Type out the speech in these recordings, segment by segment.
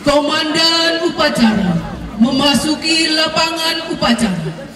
Komandan upacara memasuki lapangan upacara.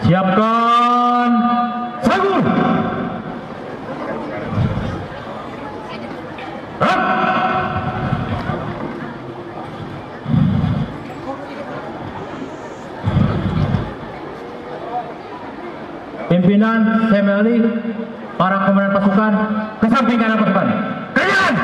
Siapkan Sagur. Pimpinan Semeli, para komandan pasukan, ke samping kanan pasukan. Kalian!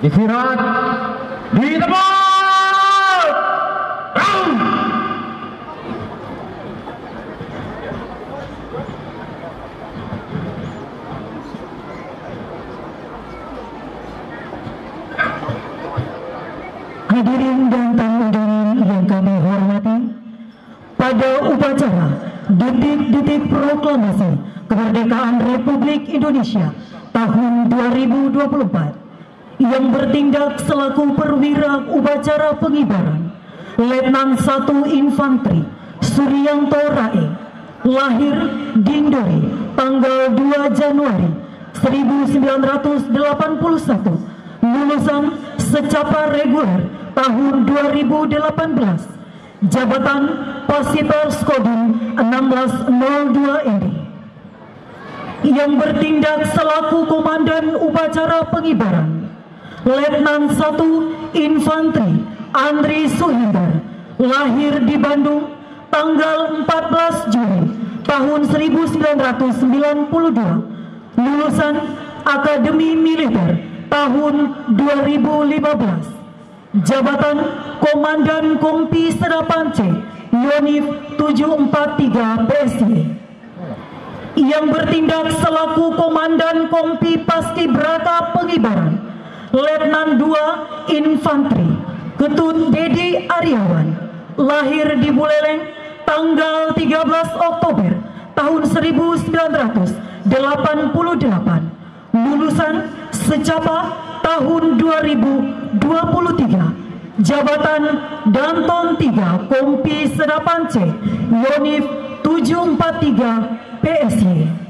Istirahat di tempat. Hadirin dan tamu undangan yang kami hormati, pada upacara detik-detik proklamasi kemerdekaan Republik Indonesia tahun 2024 yang bertindak selaku perwira upacara pengibaran Letnan 1 Infanteri Suryanto Rae, lahir Dindori tanggal 2 Januari 1981, lulusan secapa reguler tahun 2018, jabatan Pasiter Skodim 1602 ND, yang bertindak selaku komandan upacara pengibaran Letnan 1 Infanteri Andri Suhindar, lahir di Bandung tanggal 14 Juli tahun 1992, lulusan Akademi Militer tahun 2015, jabatan Komandan Kompi Senapan C Yonif 743 PSY, yang bertindak selaku Komandan Kompi Paskibraka Pengibaran Letnan 2 Infanteri Ketut Dedi Aryawan, lahir di Buleleng tanggal 13 Oktober tahun 1988, lulusan secapa tahun 2023, jabatan Danton 3 Kompi Senapan C Yonif 743 PSY,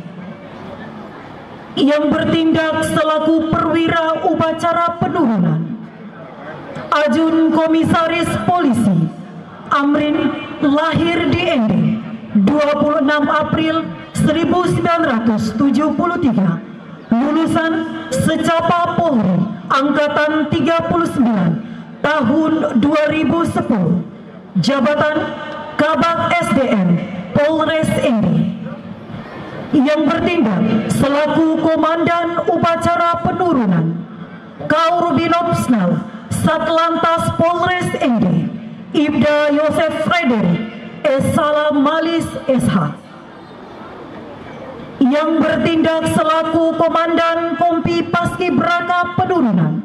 yang bertindak selaku perwira upacara penurunan Ajun Komisaris Polisi Amrin, lahir di ND 26 April 1973, lulusan secapa Polri Angkatan 39 tahun 2010, jabatan Kabak SDM Polres ND, yang bertindak selaku komandan upacara penurunan Kaurubinopsnal Satlantas Polres ND Ibda Yosef Frederick S. Salam Malis SH, yang bertindak selaku komandan Kompi Paskibraka Penurunan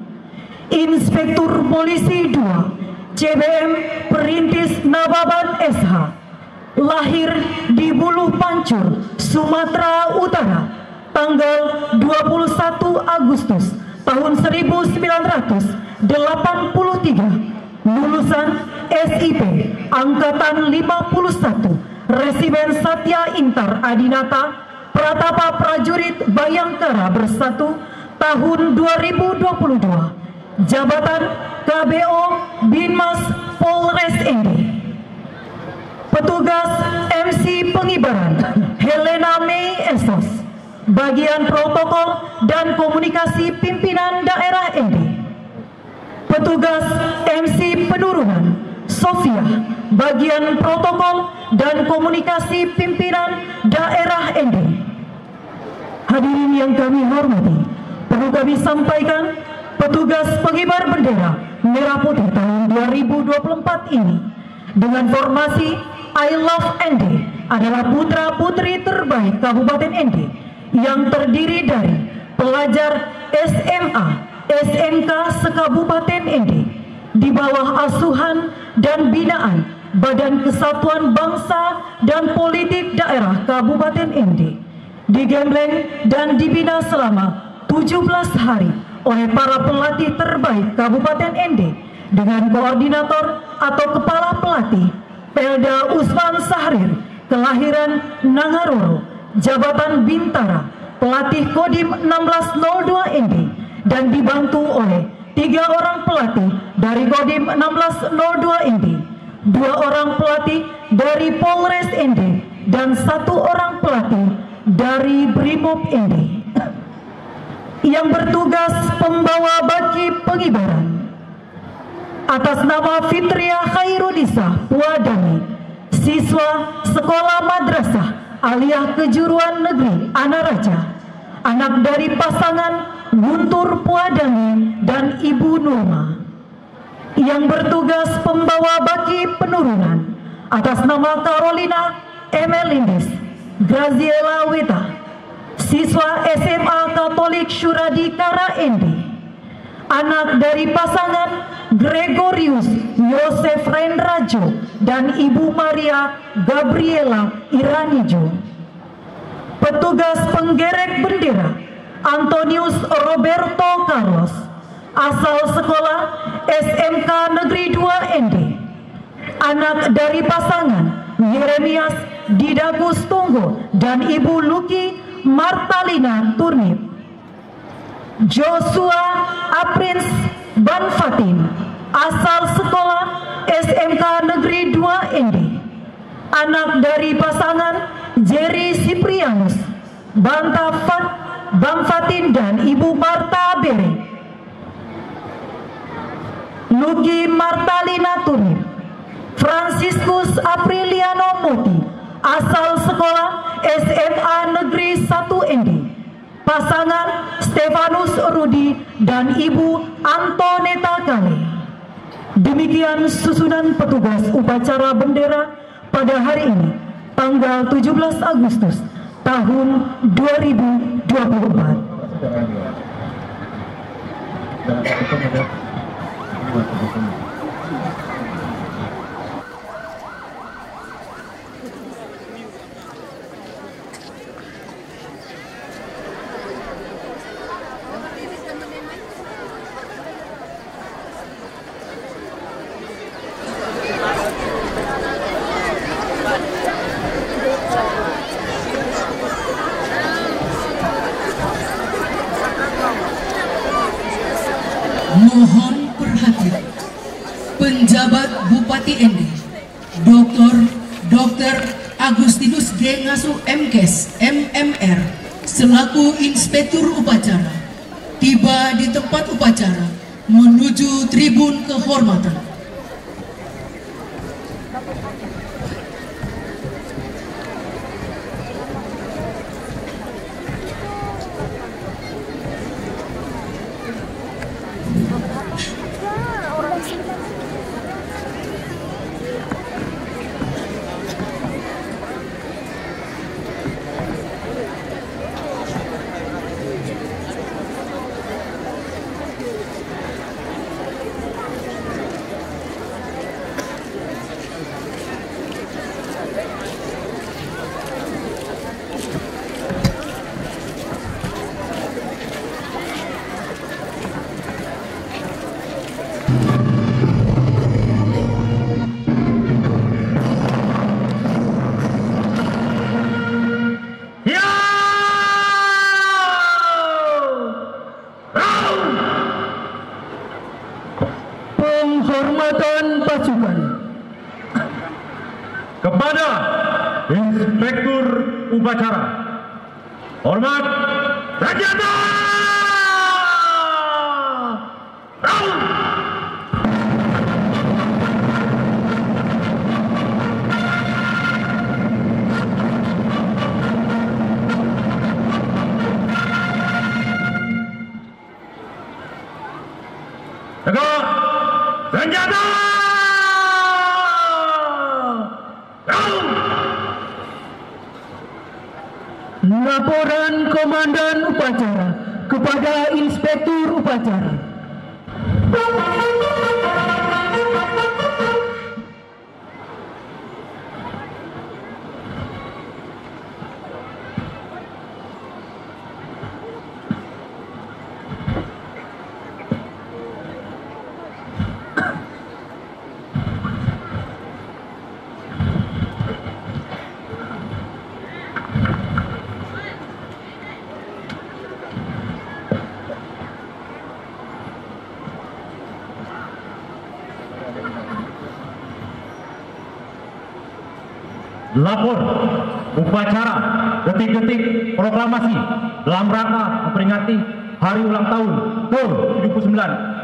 Inspektur Polisi 2 CBM Perintis Nababan SH, lahir di Buluh Pancur, Sumatera Utara tanggal 21 Agustus tahun 1983, lulusan SIP Angkatan 51 Resimen Satya Intar Adinata Pratapa Prajurit Bayangkara Bersatu tahun 2022, jabatan KBO Binmas Polres ND. Petugas MC Pengibaran Helena Mei Esos, bagian protokol dan komunikasi pimpinan daerah ND. Petugas MC penurunan Sofia, bagian protokol dan komunikasi pimpinan daerah ND. Hadirin yang kami hormati, perlu kami sampaikan, petugas pengibar bendera Merah Putih tahun 2024 ini dengan formasi I Love ND adalah putra-putri terbaik Kabupaten ND yang terdiri dari pelajar SMA, SMK sekabupaten ND di bawah asuhan dan binaan Badan Kesatuan Bangsa dan Politik Daerah Kabupaten ND, digembleng dan dibina selama 17 hari oleh para pelatih terbaik Kabupaten ND dengan koordinator atau kepala pelatih Pelda Usman Sahrir, kelahiran Nangaroro, Jabatan Bintara, pelatih Kodim 1602 ND, dan dibantu oleh 3 orang pelatih dari Kodim 1602 ND, 2 orang pelatih dari Polres ND, dan 1 orang pelatih dari Brimob ND yang bertugas pembawa baki pengibaran. Atas nama Fitria Khairunisa Puadani, siswa Sekolah Madrasah Aliyah Kejuruan Negeri Anaraja, anak dari pasangan Guntur Puadani dan Ibu Nurma, yang bertugas pembawa baki penurunan atas nama Carolina Emelindis Graziela Weta, siswa SMA Katolik Syuradi Kara ND, anak dari pasangan Gregorius Yosef Rendrajo dan Ibu Maria Gabriela Iranijo. Petugas penggerek bendera Antonius Roberto Carlos, asal sekolah SMK Negeri 2 ND, anak dari pasangan Yeremias Didagus Tunggo dan Ibu Luki Martalina Turnip. Joshua Aprins Banfatin, asal sekolah SMK Negeri 2 ND, anak dari pasangan Jerry Siprianus Banfatin dan Ibu Marta Bere. Luki Martalina Turnip. Franciscus Apriliano Moti, asal sekolah SMA Negeri 1 ND, pasangan Stefanus Rudi dan Ibu Antoneta Kale. Demikian susunan petugas upacara bendera pada hari ini, tanggal 17 Agustus tahun 2024. Mohon perhatian penjabat Bupati ND, Dr. Agustinus G. Ngasu MKes MMR selaku Inspektur Upacara tiba di tempat upacara menuju tribun kehormatan. Penghormatan pasukan kepada Inspektur Upacara Hormat, senjata! Round! Tegak, senjata! Round! Laporan Komandan Upacara kepada Inspektur Upacara. Lapor upacara detik-detik proklamasi dalam rangka memperingati hari ulang tahun ke-79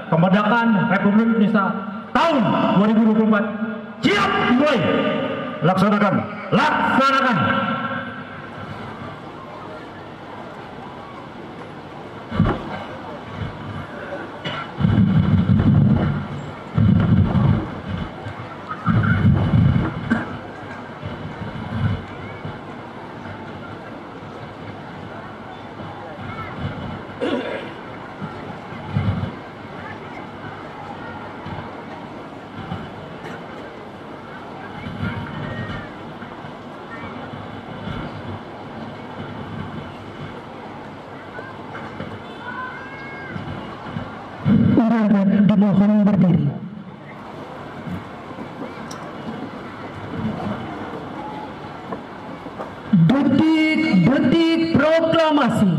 kemerdekaan Republik Indonesia tahun 2024. Siap dimulai. Laksanakan. Laksanakan. Undangan dimohon berdiri. Detik-detik proklamasi.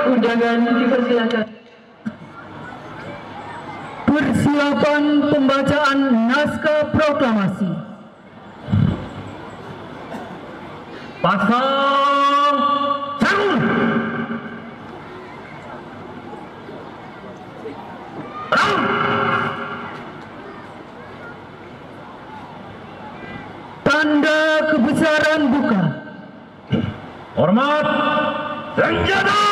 Undangan dipersilakan. Persiapan pembacaan naskah proklamasi. Pasang sarung. Round. Tanda kebesaran buka. Hormat, senjata!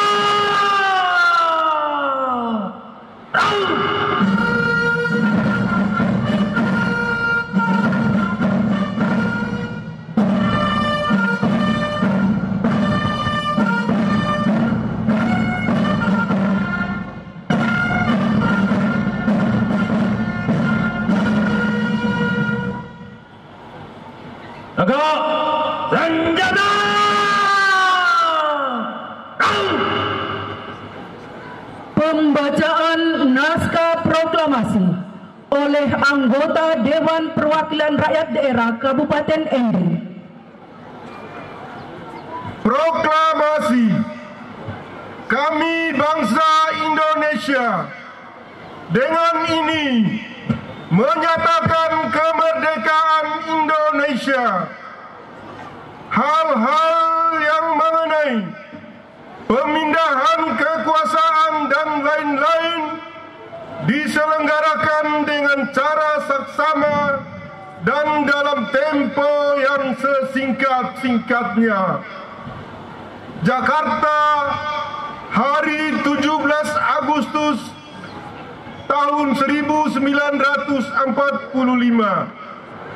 Round! Tegak, senjata! Pembacaan naskah proklamasi oleh anggota Dewan Perwakilan Rakyat Daerah Kabupaten Ende. Proklamasi kami bangsa Indonesia dengan ini menyatakan kemerdekaan Indonesia. Hal-hal yang mengenai pemindahan kekuasaan dan lain-lain diselenggarakan dengan cara saksama dan dalam tempo yang sesingkat-singkatnya. Jakarta, hari 17 Agustus tahun 1945.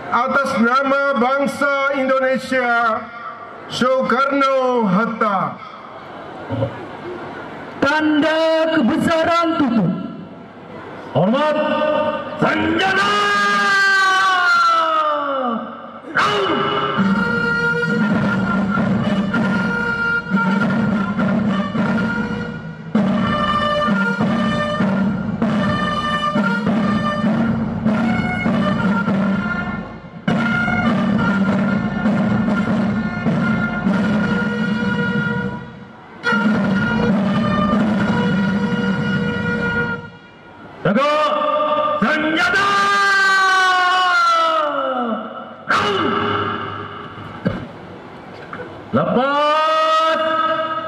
atas nama bangsa Indonesia, Soekarno-Hatta. Tanda kebesaran tutup. Hormat senjata. Jaga senjata. Lepas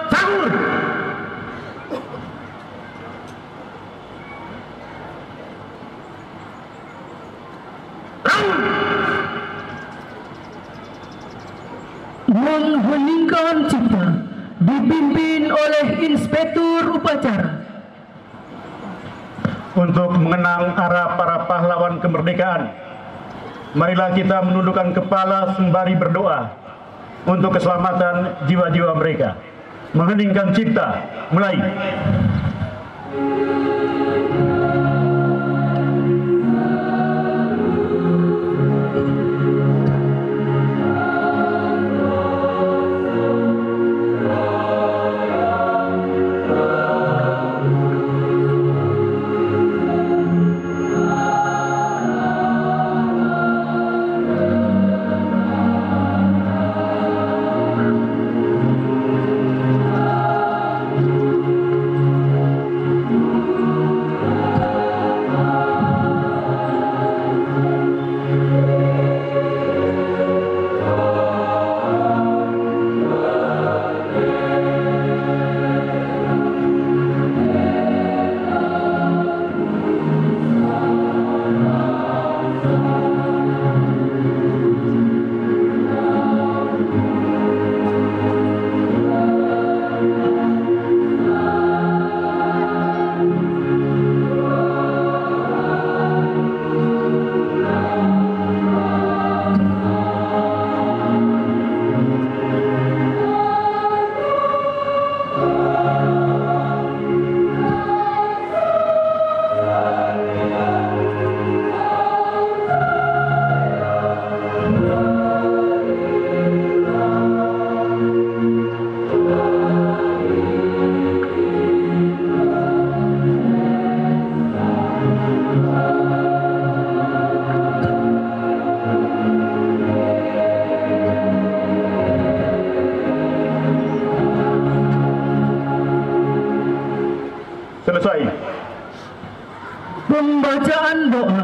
sahur. Mengheningkan cipta dipimpin oleh Inspektur Upacara. Untuk mengenang arah para pahlawan kemerdekaan, marilah kita menundukkan kepala sembari berdoa untuk keselamatan jiwa-jiwa mereka. Mengheningkan cipta, mulai. Selesai. Pembacaan doa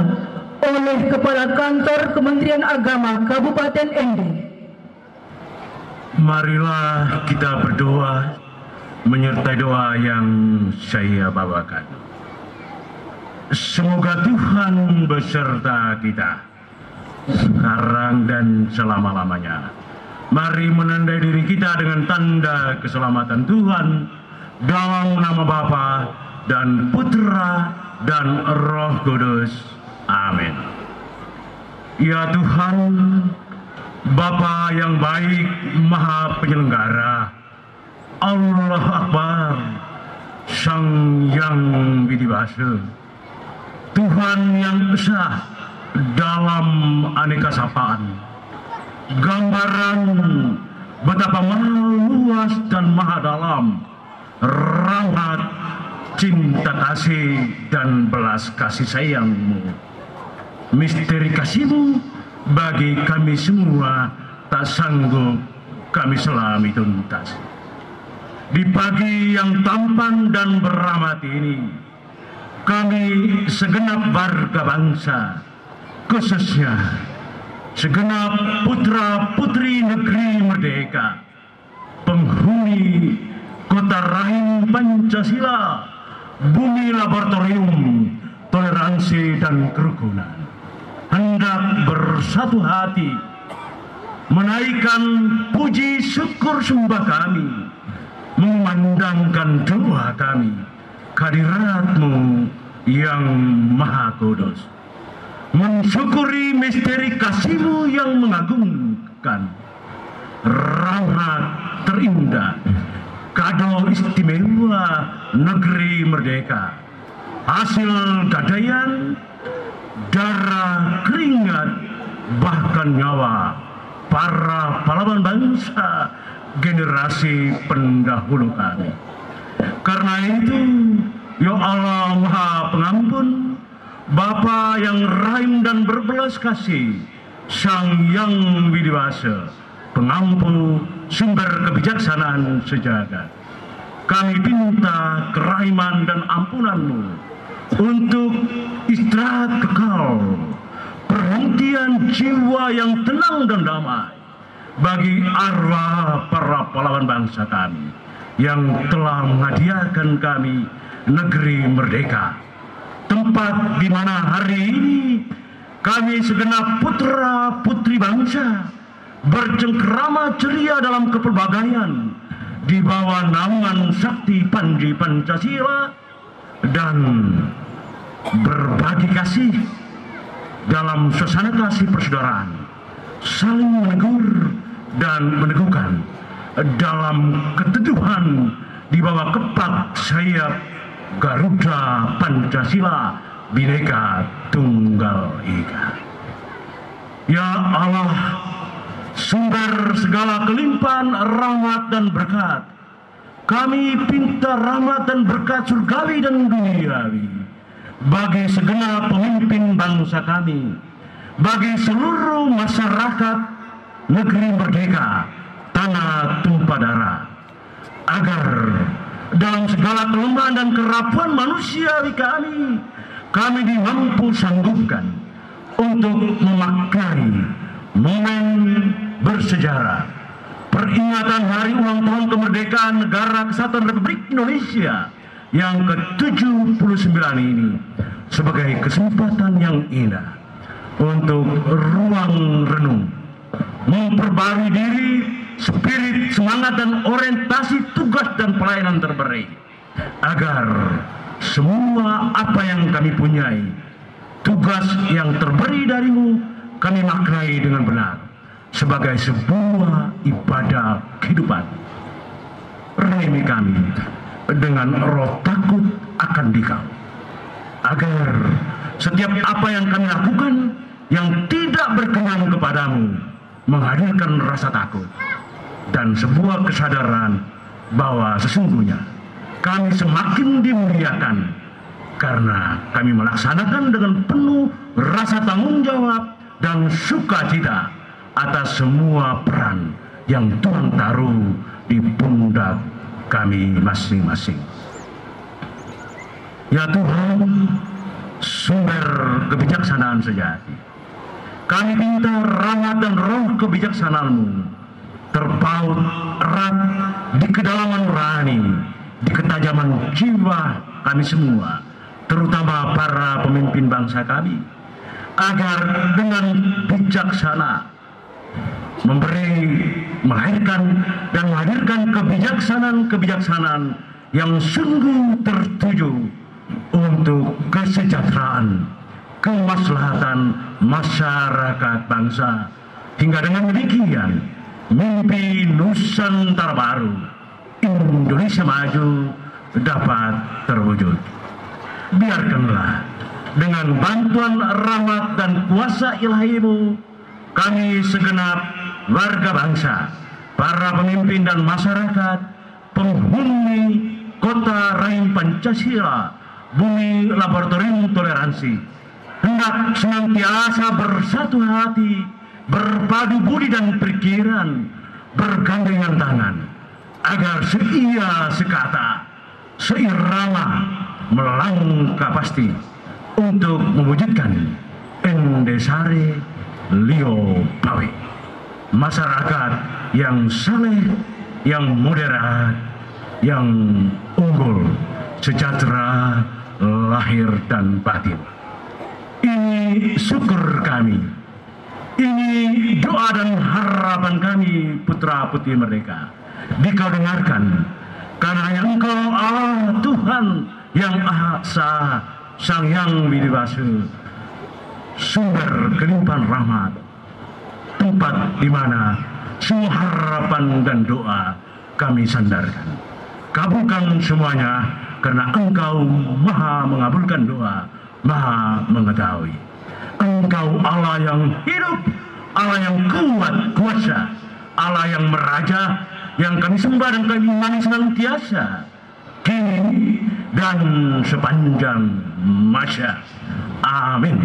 oleh Kepala Kantor Kementerian Agama Kabupaten ND. Marilah kita berdoa menyertai doa yang saya bawakan. Semoga Tuhan beserta kita sekarang dan selama-lamanya. Mari menandai diri kita dengan tanda keselamatan Tuhan dalam nama Bapa dan Putra dan Roh Kudus. Amin. Ya Tuhan, Bapa yang baik, Maha Penyelenggara, Allah Akbar, Sang Yang Widibasa, Tuhan yang esa dalam aneka sapaan, gambaran betapa maha luas dan maha dalam rahmat, cinta kasih dan belas kasih sayang-Mu. Misteri kasih-Mu bagi kami semua tak sanggup kami selami tuntas. Di pagi yang tampan dan berahmat ini, kami segenap warga bangsa, khususnya segenap putra-putri negeri merdeka, penghuni kota rahim Pancasila, bumi laboratorium toleransi dan kerukunan, hendak bersatu hati menaikkan puji syukur sembah kami, memandangkan doa kami kehadirat-Mu yang Maha Kudus. mensyukuri misteri kasih-Mu yang mengagumkan, rahmat terindah, kado istimewa negeri merdeka, hasil gadaian, darah, keringat, bahkan nyawa para pahlawan bangsa generasi pendahulu kami. Karena itu, ya Allah Maha Pengampun, Bapa yang rahim dan berbelas kasih, Sang Yang Widiwasa, pengampu sumber kebijaksanaan sejagat, kami minta kerahiman dan ampunan-Mu untuk istirahat kekal, perhentian jiwa yang tenang dan damai bagi arwah para pahlawan bangsa kami yang telah menghadiahkan kami negeri merdeka, tempat di mana hari ini kami segenap putra putri bangsa bercengkerama ceria dalam kepelbagaian di bawah naungan sakti Panji Pancasila dan berbagi kasih dalam suasana kasih persaudaraan, saling menegur dan meneguhkan dalam keteduhan di bawah kepak sayap Garuda Pancasila Bhinneka Tunggal Ika. Ya Allah, sumber segala kelimpahan rahmat dan berkat, kami minta rahmat dan berkat surgawi dan duniawi bagi segenap pemimpin bangsa kami, bagi seluruh masyarakat negeri merdeka, tanah tumpah darah, agar dalam segala kelemahan dan kerapuan manusiawi kami dimampu sanggupkan untuk memaknai momen bersejarah peringatan hari ulang tahun kemerdekaan Negara Kesatuan Republik Indonesia yang ke-79 ini sebagai kesempatan yang indah untuk ruang renung, memperbarui diri, spirit, semangat dan orientasi tugas dan pelayanan terbaik, agar semua apa yang kami punyai, tugas yang terberi dari-Mu, kami maknai dengan benar sebagai sebuah ibadah kehidupan. Rahimi kami dengan roh takut akan Dikau, agar setiap apa yang kami lakukan yang tidak berkenan kepadamu menghadirkan rasa takut dan sebuah kesadaran bahwa sesungguhnya kami semakin dimuliakan karena kami melaksanakan dengan penuh rasa tanggung jawab dan sukacita atas semua peran yang Tuhan taruh di pundak kami masing-masing. Ya Tuhan, sumber kebijaksanaan sejati, kami minta rahmat dan roh kebijaksanaan-Mu terpaut erat di kedalaman nurani, di ketajaman jiwa kami semua, terutama para pemimpin bangsa kami, agar dengan bijaksana melahirkan dan menghadirkan kebijaksanaan yang sungguh tertuju untuk kesejahteraan, kemaslahatan masyarakat bangsa, hingga dengan demikian mimpi Nusantara baru, Indonesia maju dapat terwujud. Biarkanlah dengan bantuan rahmat dan kuasa ilahi-Mu, kami segenap warga bangsa, para pemimpin dan masyarakat, penghuni kota Rahim Pancasila, bumi laboratorium toleransi, hendak senantiasa bersatu hati, berpadu budi dan pikiran, bergandengan tangan, agar seia sekata, seirama, melangkah pasti untuk mewujudkan Endesari Lio Pawe, masyarakat yang saleh, yang moderat, yang unggul, sejahtera lahir dan batin. Ini syukur kami, ini doa dan harapan kami putra putri merdeka. Dikau dengarkan, karena hanya Engkau Allah Tuhan yang Maha Esa, Sang Yang Widiwasa, sumber kelimpahan rahmat, tempat di mana semua harapan dan doa kami sandarkan. Kabulkan semuanya, karena Engkau Maha mengabulkan doa, Maha mengetahui. Engkau Allah yang hidup, Allah yang kuat kuasa, Allah yang meraja, yang kami sembah dan kami imani senantiasa, kini dan sepanjang masa. Amin.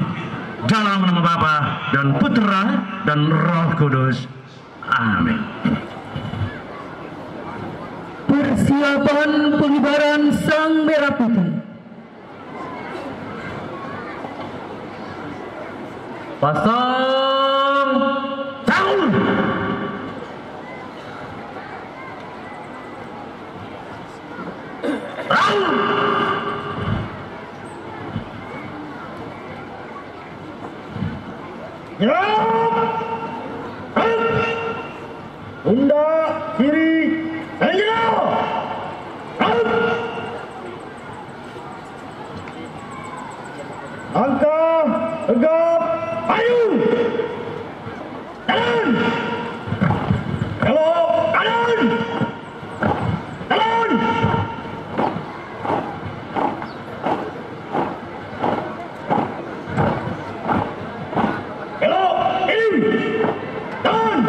Dalam nama Bapa dan Putra dan Roh Kudus. Amin. Persiapan pengibaran Sang Merah Putih. Pasang Sahur. Bunda kiri Angelo. Angka tegap ayu. Jalan. Belok kanan. Jalan. Belok kiri. Jalan.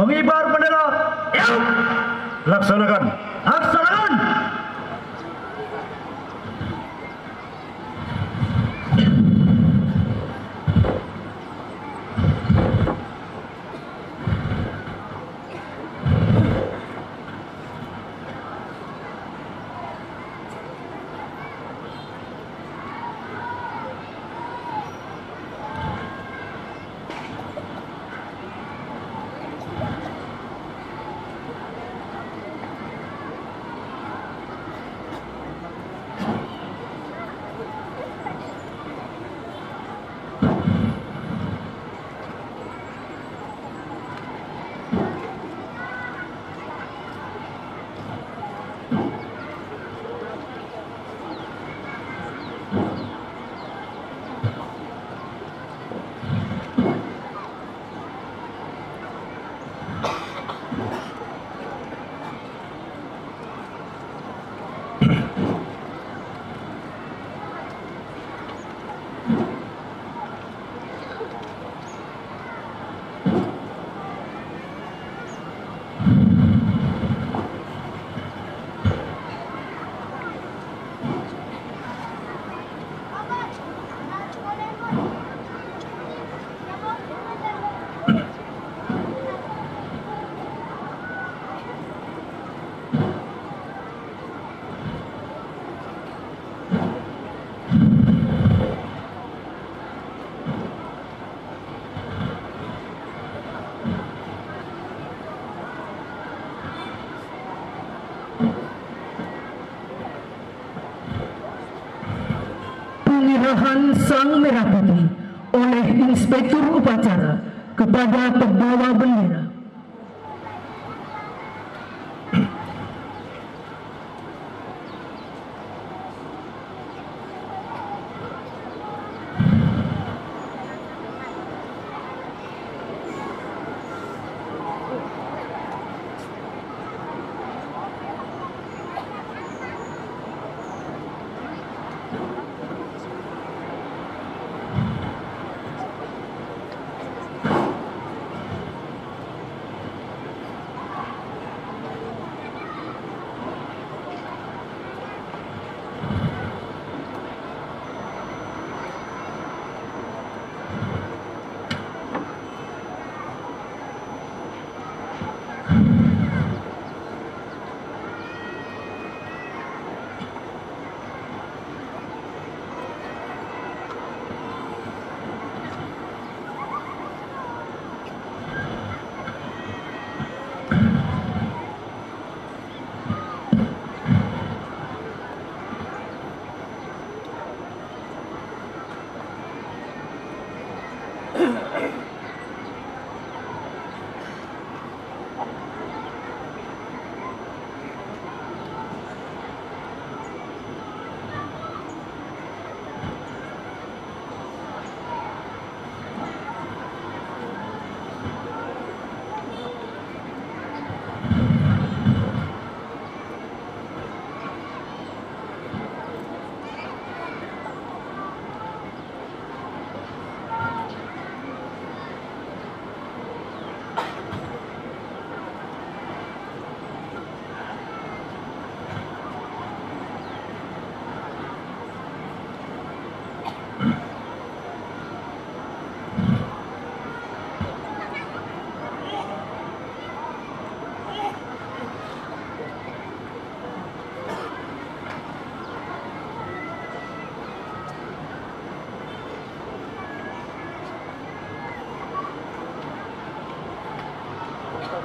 Pengibar bendera, ya. Laksanakan. Laksanakan. penyerahan sang merah putih oleh Inspektur Upacara kepada pembawa bendera.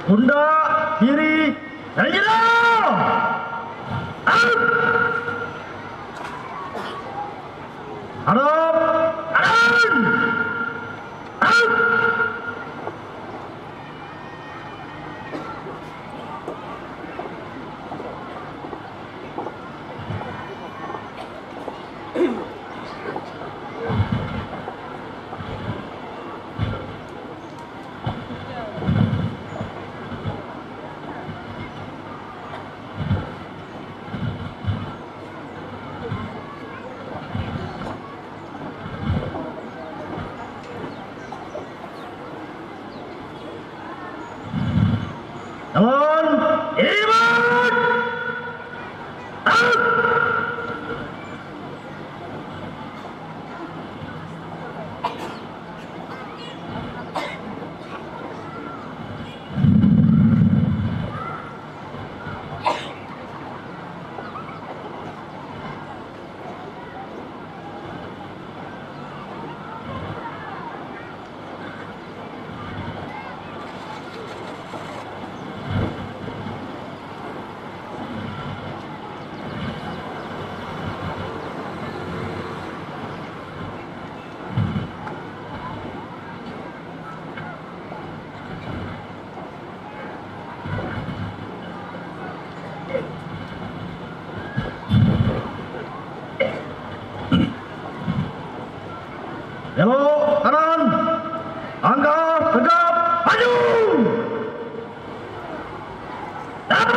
Pundak kiri dan jalan. Out. Hadap. Kanan. Out. Jalan. Iman. Out. Belok kanan, angkat tegap, maju, dan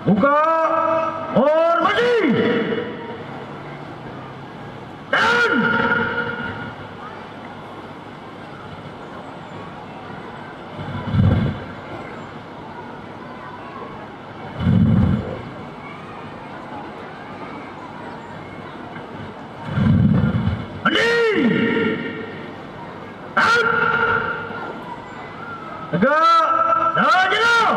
Buka hormati dan tegak sejenak.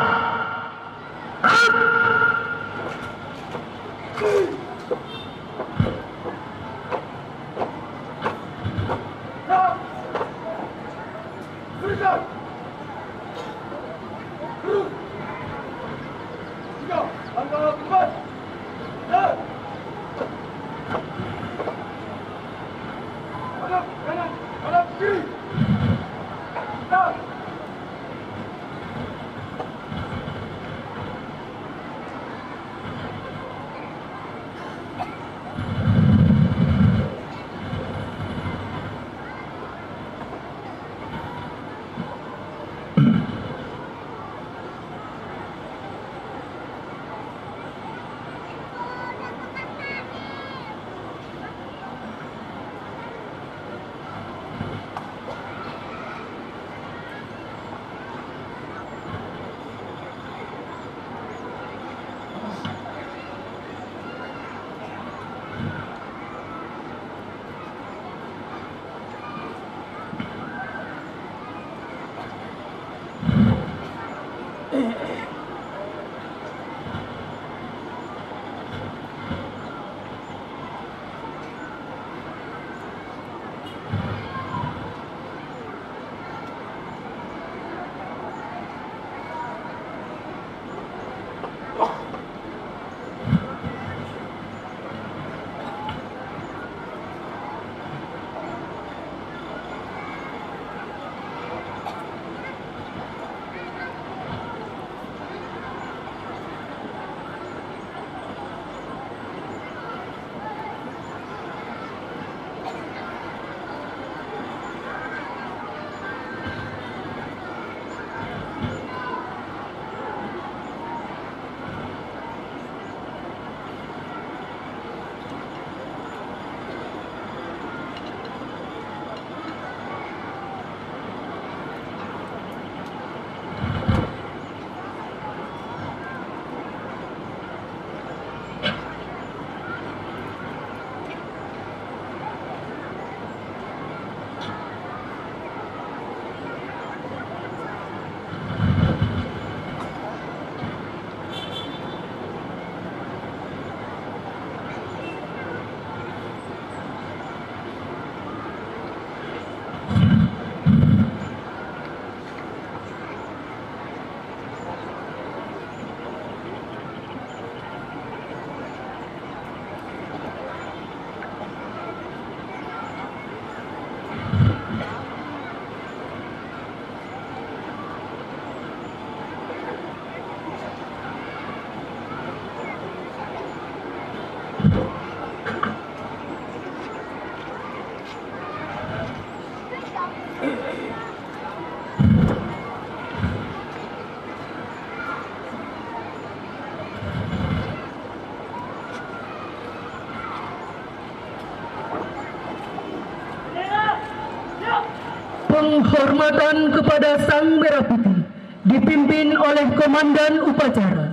Penghormatan kepada Sang Merah Putih dipimpin oleh Komandan Upacara.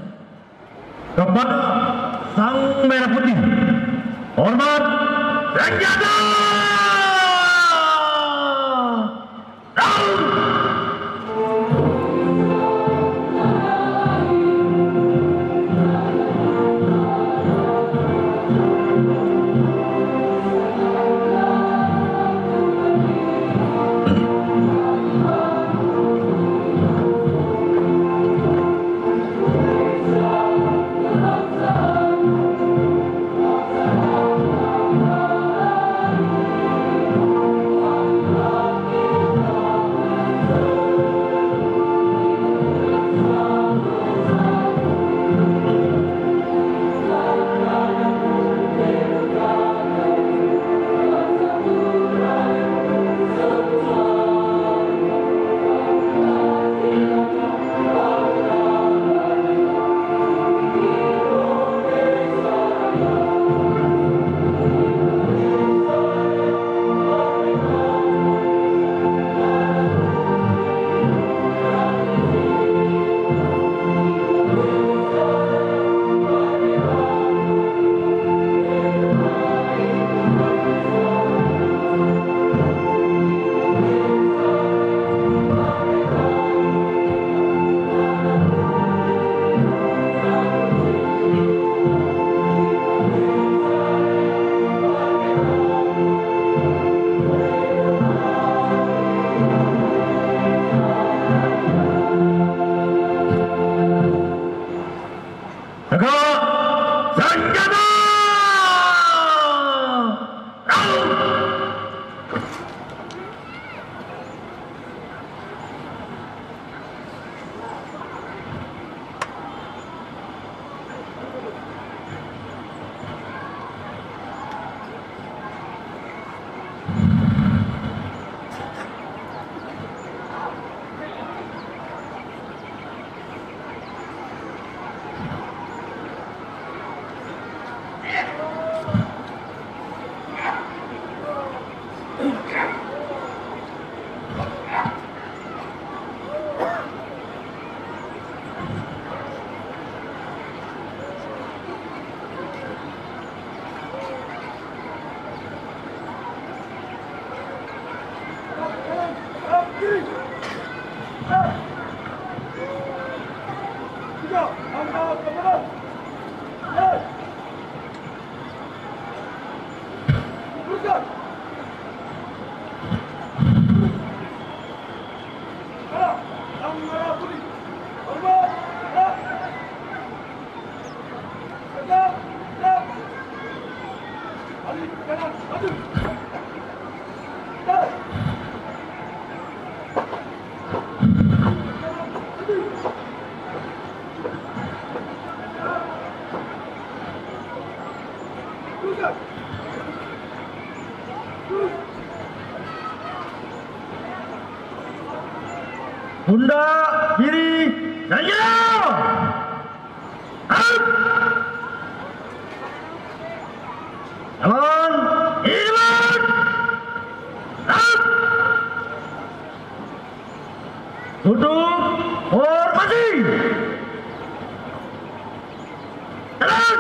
Kepada Sang Merah Putih, hormat senjata! Pundak kiri saja. Up. Jalan iman. Up. Tutup formasi. Jalan.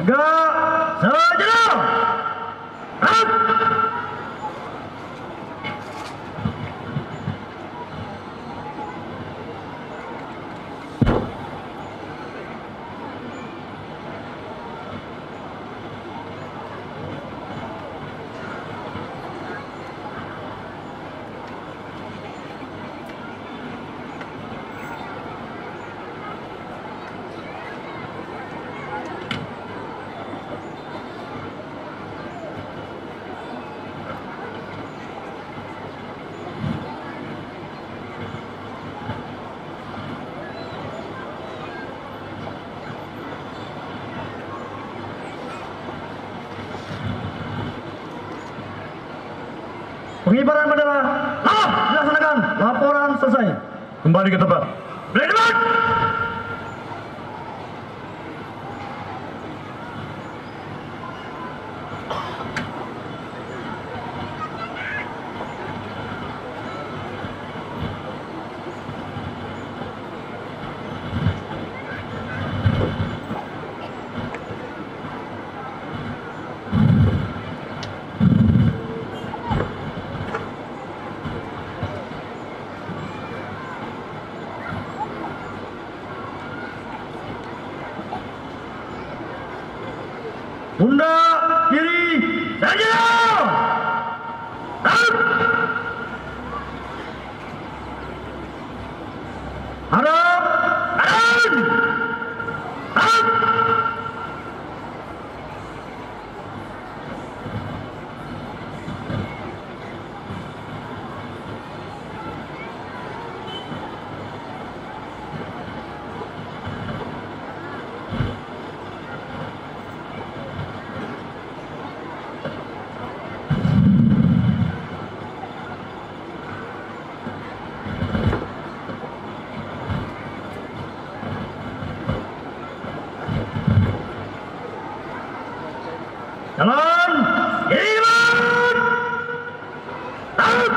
Tegak sejenak. Pengibaran bendera telah dilaksanakan. Laporan selesai. Kembali ke tempat. Berdebat. Pundak kiri saja. Up. Harap kanan. Up. Jalan iman. Up.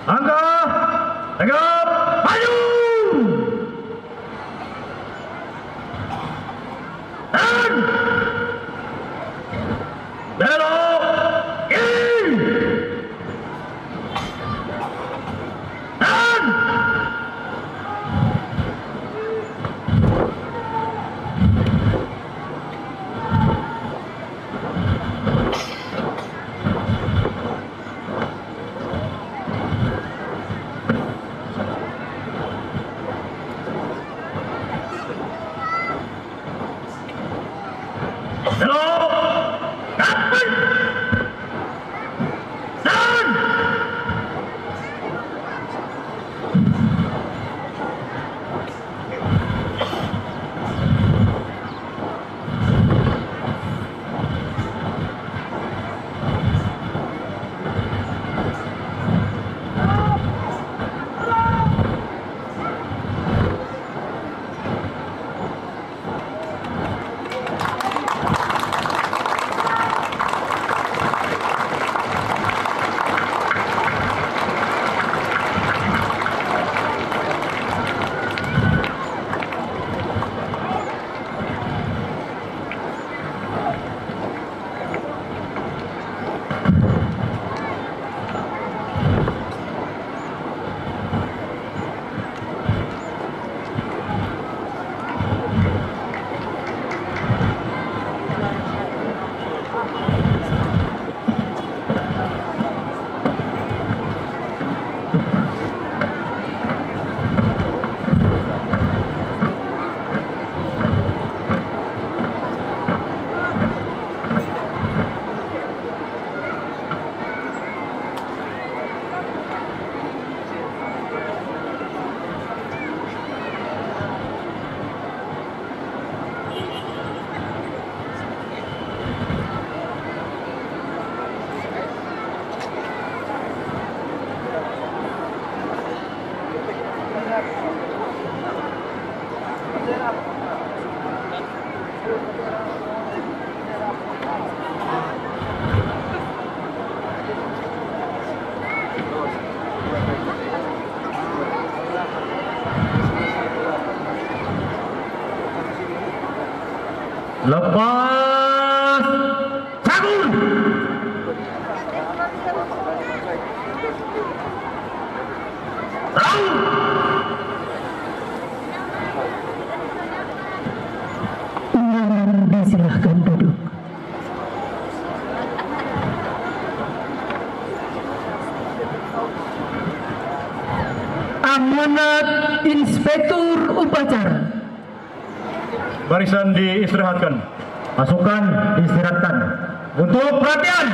Langkah tegap maju. Dan belok kiri. Dan Lepas Sagun. Disilahkan duduk. Amanat Inspektur Upacara. Barisan diistirahatkan. Pasukan diistirahatkan. Untuk perhatian,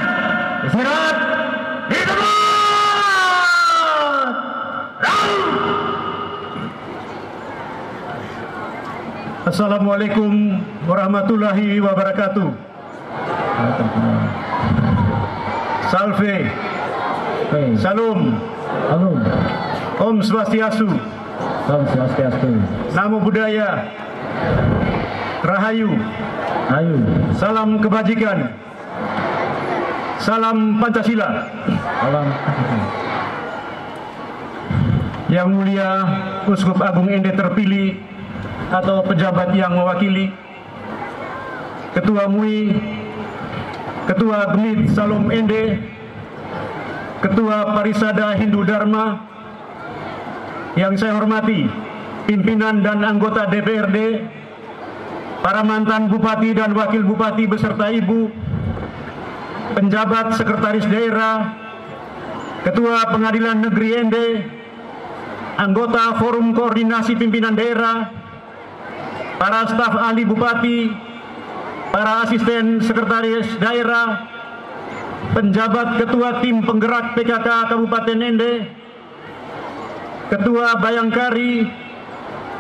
istirahat di tempat. Assalamualaikum warahmatullahi wabarakatuh. Salve. Salam. Salam. Om Swastiastu. Om Swastiastu. Namo Buddhaya. Rahayu. Ayo. Salam kebajikan. Salam Pancasila. Salam. Yang mulia Uskup Agung Ende terpilih atau pejabat yang mewakili, Ketua MUI, Ketua Gemit Salom Ende, Ketua Parisada Hindu Dharma, yang saya hormati pimpinan dan anggota DPRD, para mantan bupati dan wakil bupati beserta ibu, penjabat sekretaris daerah, Ketua Pengadilan Negeri Ende, anggota Forum Koordinasi Pimpinan Daerah, para staf ahli bupati, para asisten sekretaris daerah, penjabat ketua tim penggerak PKK Kabupaten Ende, Ketua Bayangkari,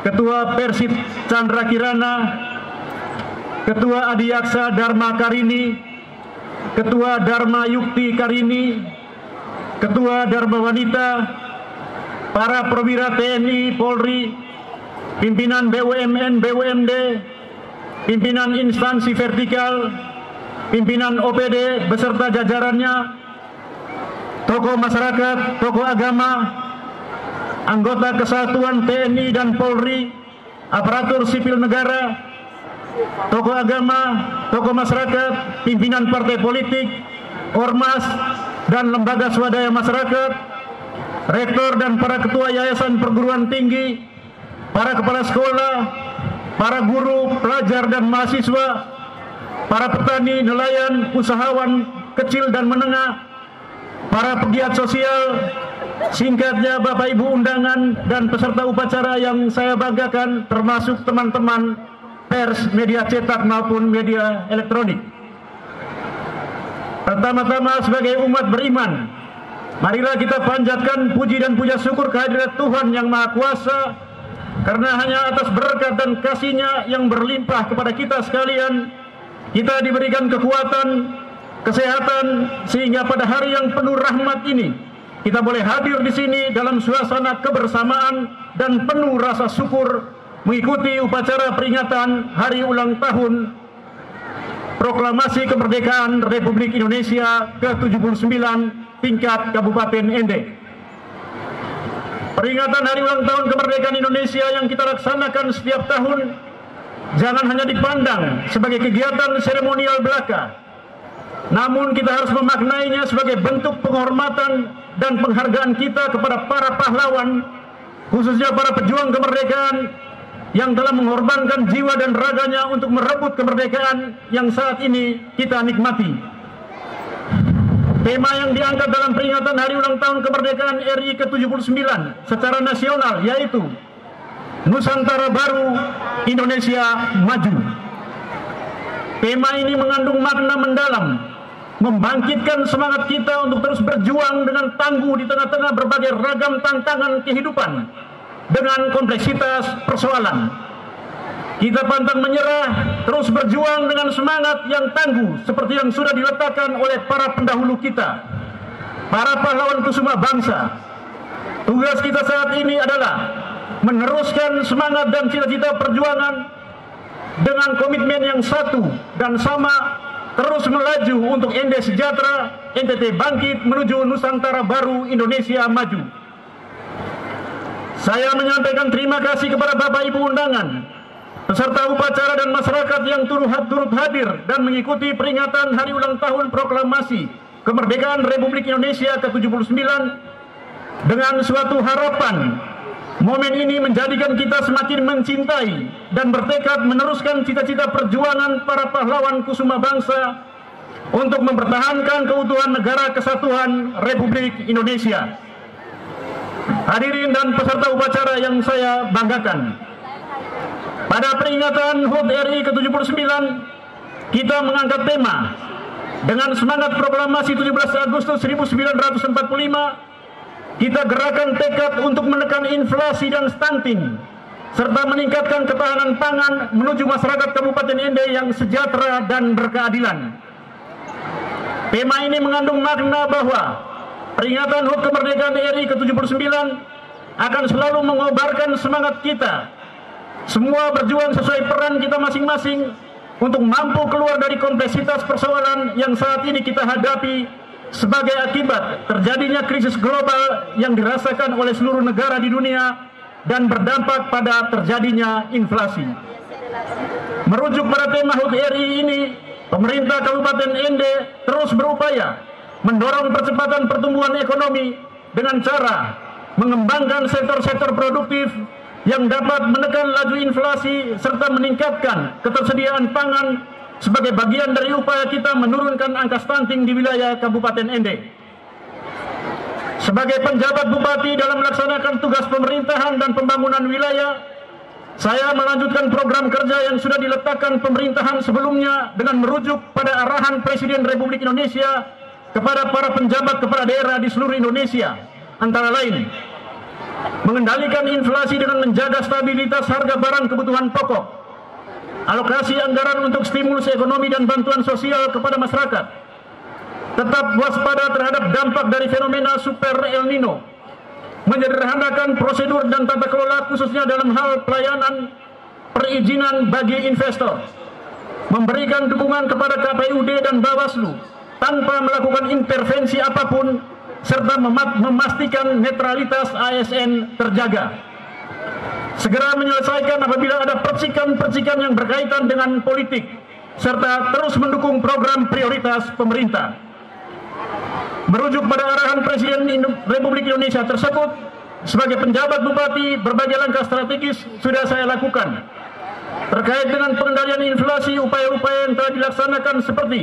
Ketua Persib Chandra Kirana, Ketua Adiaksa Dharma Karini, Ketua Dharma Yukti Karini, Ketua Dharma Wanita, para perwira TNI, Polri, pimpinan BUMN, BUMD, pimpinan instansi vertikal, pimpinan OPD beserta jajarannya, tokoh masyarakat, tokoh agama, anggota kesatuan TNI dan Polri, aparatur sipil negara, tokoh agama, tokoh masyarakat, pimpinan partai politik, ormas, dan lembaga swadaya masyarakat, rektor dan para ketua yayasan perguruan tinggi, para kepala sekolah, para guru, pelajar dan mahasiswa, para petani, nelayan, usahawan kecil dan menengah, para pegiat sosial, singkatnya Bapak Ibu undangan dan peserta upacara yang saya banggakan, termasuk teman-teman pers, media cetak maupun media elektronik. Pertama-tama sebagai umat beriman, marilah kita panjatkan puji dan puja syukur kehadirat Tuhan Yang Maha Kuasa, karena hanya atas berkat dan kasih-Nya yang berlimpah kepada kita sekalian, kita diberikan kekuatan, kesehatan, sehingga pada hari yang penuh rahmat ini, kita boleh hadir di sini dalam suasana kebersamaan dan penuh rasa syukur mengikuti upacara peringatan Hari Ulang Tahun Proklamasi Kemerdekaan Republik Indonesia ke-79 tingkat Kabupaten Ende. Peringatan Hari Ulang Tahun Kemerdekaan Indonesia yang kita laksanakan setiap tahun jangan hanya dipandang sebagai kegiatan seremonial belaka, namun kita harus memaknainya sebagai bentuk penghormatan dan penghargaan kita kepada para pahlawan, khususnya para pejuang kemerdekaan yang telah mengorbankan jiwa dan raganya untuk merebut kemerdekaan yang saat ini kita nikmati. Tema yang diangkat dalam peringatan Hari Ulang Tahun Kemerdekaan RI ke-79 secara nasional yaitu Nusantara Baru, Indonesia Maju. Tema ini mengandung makna mendalam, membangkitkan semangat kita untuk terus berjuang dengan tangguh di tengah-tengah berbagai ragam tantangan kehidupan dengan kompleksitas persoalan. Kita pantang menyerah, terus berjuang dengan semangat yang tangguh seperti yang sudah diletakkan oleh para pendahulu kita, para pahlawan kusuma bangsa. Tugas kita saat ini adalah meneruskan semangat dan cita-cita perjuangan dengan komitmen yang satu dan sama terus melaju untuk ND sejahtera, NTT bangkit menuju Nusantara baru, Indonesia maju. Saya menyampaikan terima kasih kepada Bapak Ibu undangan, peserta upacara dan masyarakat yang turut hadir dan mengikuti peringatan Hari Ulang Tahun Proklamasi Kemerdekaan Republik Indonesia ke-79 dengan suatu harapan momen ini menjadikan kita semakin mencintai dan bertekad meneruskan cita-cita perjuangan para pahlawan kusuma bangsa untuk mempertahankan keutuhan negara kesatuan Republik Indonesia. Hadirin dan peserta upacara yang saya banggakan, pada peringatan HUT RI ke-79 kita mengangkat tema dengan semangat proklamasi 17 Agustus 1945. Kita gerakan tekad untuk menekan inflasi dan stunting, serta meningkatkan ketahanan pangan menuju masyarakat Kabupaten Ende yang sejahtera dan berkeadilan. Tema ini mengandung makna bahwa peringatan HUT kemerdekaan RI ke-79 akan selalu mengobarkan semangat kita, semua berjuang sesuai peran kita masing-masing untuk mampu keluar dari kompleksitas persoalan yang saat ini kita hadapi sebagai akibat terjadinya krisis global yang dirasakan oleh seluruh negara di dunia dan berdampak pada terjadinya inflasi. Merujuk pada tema HUT RI ini, pemerintah Kabupaten Ende terus berupaya mendorong percepatan pertumbuhan ekonomi dengan cara mengembangkan sektor-sektor produktif yang dapat menekan laju inflasi serta meningkatkan ketersediaan pangan sebagai bagian dari upaya kita menurunkan angka stunting di wilayah Kabupaten Ende. Sebagai penjabat bupati dalam melaksanakan tugas pemerintahan dan pembangunan wilayah, saya melanjutkan program kerja yang sudah diletakkan pemerintahan sebelumnya dengan merujuk pada arahan Presiden Republik Indonesia kepada para penjabat kepala daerah di seluruh Indonesia, antara lain mengendalikan inflasi dengan menjaga stabilitas harga barang kebutuhan pokok, alokasi anggaran untuk stimulus ekonomi dan bantuan sosial kepada masyarakat, tetap waspada terhadap dampak dari fenomena Super El Nino, menyederhanakan prosedur dan tata kelola khususnya dalam hal pelayanan perizinan bagi investor, memberikan dukungan kepada KPUD dan Bawaslu tanpa melakukan intervensi apapun, serta memastikan netralitas ASN terjaga. Segera menyelesaikan apabila ada percikan-percikan yang berkaitan dengan politik, serta terus mendukung program prioritas pemerintah. Merujuk pada arahan Presiden Republik Indonesia tersebut, sebagai penjabat bupati, berbagai langkah strategis sudah saya lakukan. Terkait dengan pengendalian inflasi, upaya-upaya yang telah dilaksanakan seperti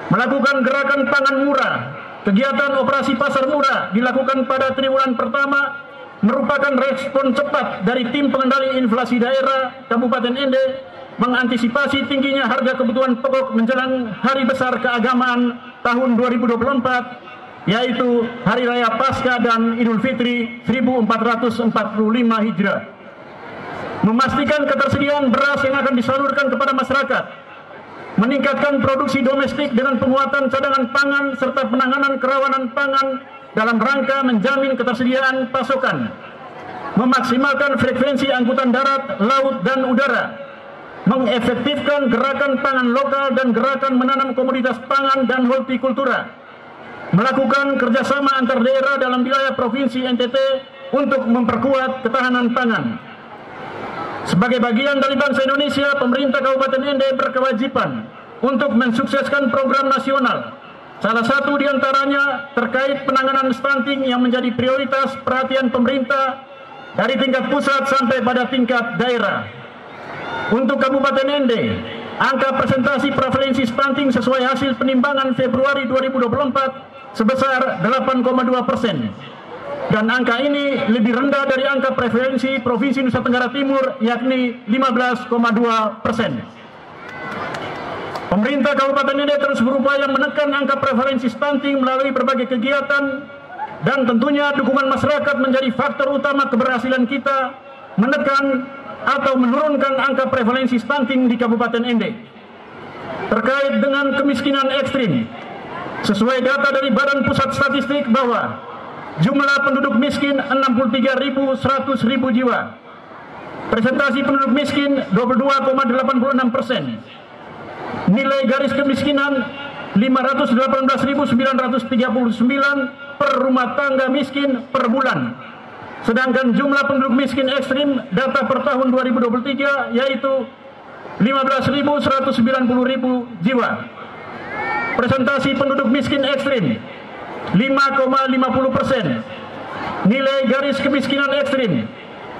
melakukan gerakan pangan murah, kegiatan operasi pasar murah dilakukan pada triwulan pertama, merupakan respon cepat dari tim pengendali inflasi daerah Kabupaten Ende mengantisipasi tingginya harga kebutuhan pokok menjelang Hari Besar Keagamaan tahun 2024, yaitu Hari Raya Paskah dan Idul Fitri 1445 Hijrah. Memastikan ketersediaan beras yang akan disalurkan kepada masyarakat, meningkatkan produksi domestik dengan penguatan cadangan pangan serta penanganan kerawanan pangan dalam rangka menjamin ketersediaan pasokan, memaksimalkan frekuensi angkutan darat, laut, dan udara, mengefektifkan gerakan pangan lokal dan gerakan menanam komoditas pangan dan hortikultura, melakukan kerjasama antar daerah dalam wilayah Provinsi NTT untuk memperkuat ketahanan pangan. Sebagai bagian dari bangsa Indonesia, pemerintah Kabupaten Ende berkewajiban untuk mensukseskan program nasional. Salah satu diantaranya terkait penanganan stunting yang menjadi prioritas perhatian pemerintah dari tingkat pusat sampai pada tingkat daerah. Untuk Kabupaten Ende, angka presentasi prevalensi stunting sesuai hasil penimbangan Februari 2024 sebesar 8,2%. Dan angka ini lebih rendah dari angka prevalensi Provinsi Nusa Tenggara Timur, yakni 15,2%. Pemerintah Kabupaten Ende terus berupaya menekan angka prevalensi stunting melalui berbagai kegiatan, dan tentunya dukungan masyarakat menjadi faktor utama keberhasilan kita menekan atau menurunkan angka prevalensi stunting di Kabupaten Ende. Terkait dengan kemiskinan ekstrim, sesuai data dari Badan Pusat Statistik bahwa jumlah penduduk miskin 63.100.000 jiwa. Presentasi penduduk miskin 22,86%. Nilai garis kemiskinan 518.939 per rumah tangga miskin per bulan. Sedangkan jumlah penduduk miskin ekstrim data per tahun 2023 yaitu 15.190.000 jiwa. Presentasi penduduk miskin ekstrim 5,50%. Nilai garis kemiskinan ekstrim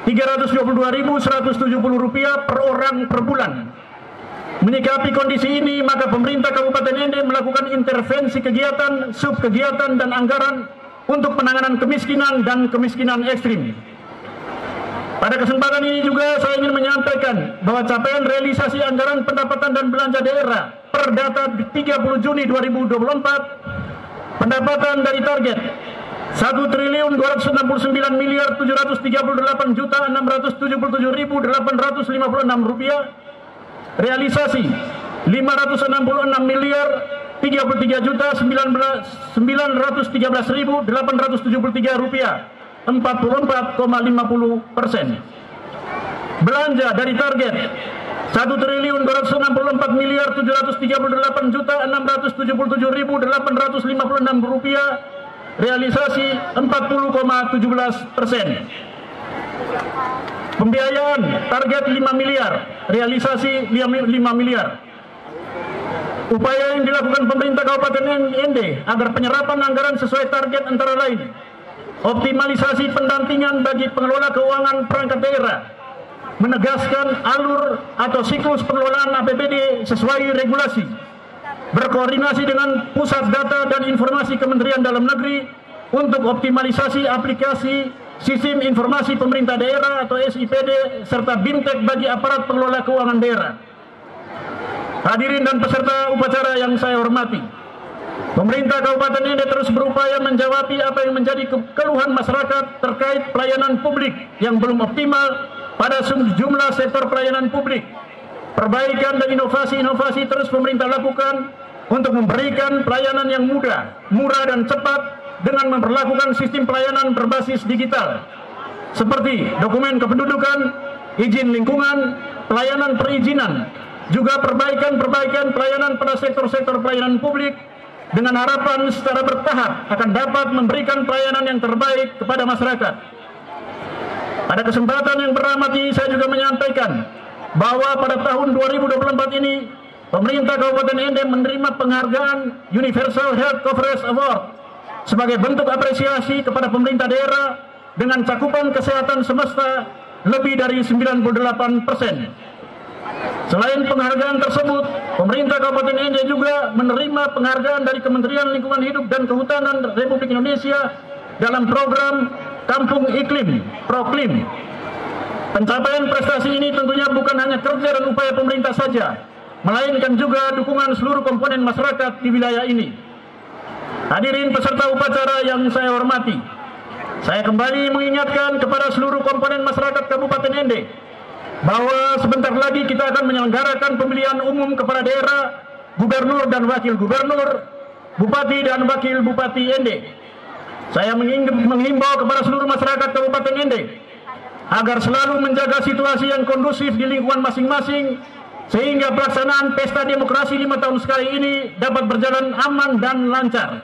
Rp322.170 per orang per bulan. Menyikapi kondisi ini, maka pemerintah Kabupaten Ende melakukan intervensi kegiatan, subkegiatan, dan anggaran untuk penanganan kemiskinan dan kemiskinan ekstrim. Pada kesempatan ini juga saya ingin menyampaikan bahwa capaian realisasi anggaran pendapatan dan belanja daerah per data 30 Juni 2024, pendapatan dari target Rp1.298.778.876.856 realisasi Rp563.913.873 44,50%. Belanja dari target Rp1.248.738.857.856 realisasi 40,17%. Pembiayaan target 5 miliar, realisasi 5 miliar. Upaya yang dilakukan pemerintah Kabupaten Ende agar penyerapan anggaran sesuai target antara lain optimalisasi pendampingan bagi pengelola keuangan perangkat daerah, menegaskan alur atau siklus pengelolaan APBD sesuai regulasi, berkoordinasi dengan Pusat Data dan Informasi Kementerian Dalam Negeri untuk optimalisasi aplikasi Sistem Informasi Pemerintah Daerah atau SIPD serta BIMTEK bagi aparat pengelola keuangan daerah. Hadirin dan peserta upacara yang saya hormati, pemerintah Kabupaten Ende terus berupaya menjawabi apa yang menjadi keluhan masyarakat terkait pelayanan publik yang belum optimal pada sejumlah sektor pelayanan publik. Perbaikan dan inovasi-inovasi terus pemerintah lakukan untuk memberikan pelayanan yang mudah, murah dan cepat dengan memperlakukan sistem pelayanan berbasis digital seperti dokumen kependudukan, izin lingkungan, pelayanan perizinan, juga perbaikan pelayanan pada sektor-sektor pelayanan publik dengan harapan secara bertahap akan dapat memberikan pelayanan yang terbaik kepada masyarakat. Pada kesempatan yang berahmat ini saya juga menyampaikan bahwa pada tahun 2024 ini pemerintah Kabupaten Ende menerima penghargaan Universal Health Coverage Award sebagai bentuk apresiasi kepada pemerintah daerah dengan cakupan kesehatan semesta lebih dari 98%. Selain penghargaan tersebut, pemerintah Kabupaten Ende juga menerima penghargaan dari Kementerian Lingkungan Hidup dan Kehutanan Republik Indonesia dalam program Kampung Iklim (Proklim). Pencapaian prestasi ini tentunya bukan hanya kerja dan upaya pemerintah saja, melainkan juga dukungan seluruh komponen masyarakat di wilayah ini. Hadirin peserta upacara yang saya hormati, saya kembali mengingatkan kepada seluruh komponen masyarakat Kabupaten Ende bahwa sebentar lagi kita akan menyelenggarakan pemilihan umum kepala daerah, gubernur dan wakil gubernur, bupati dan wakil bupati Ende. Saya menghimbau kepada seluruh masyarakat Kabupaten Ende agar selalu menjaga situasi yang kondusif di lingkungan masing-masing sehingga pelaksanaan pesta demokrasi 5 tahun sekali ini dapat berjalan aman dan lancar.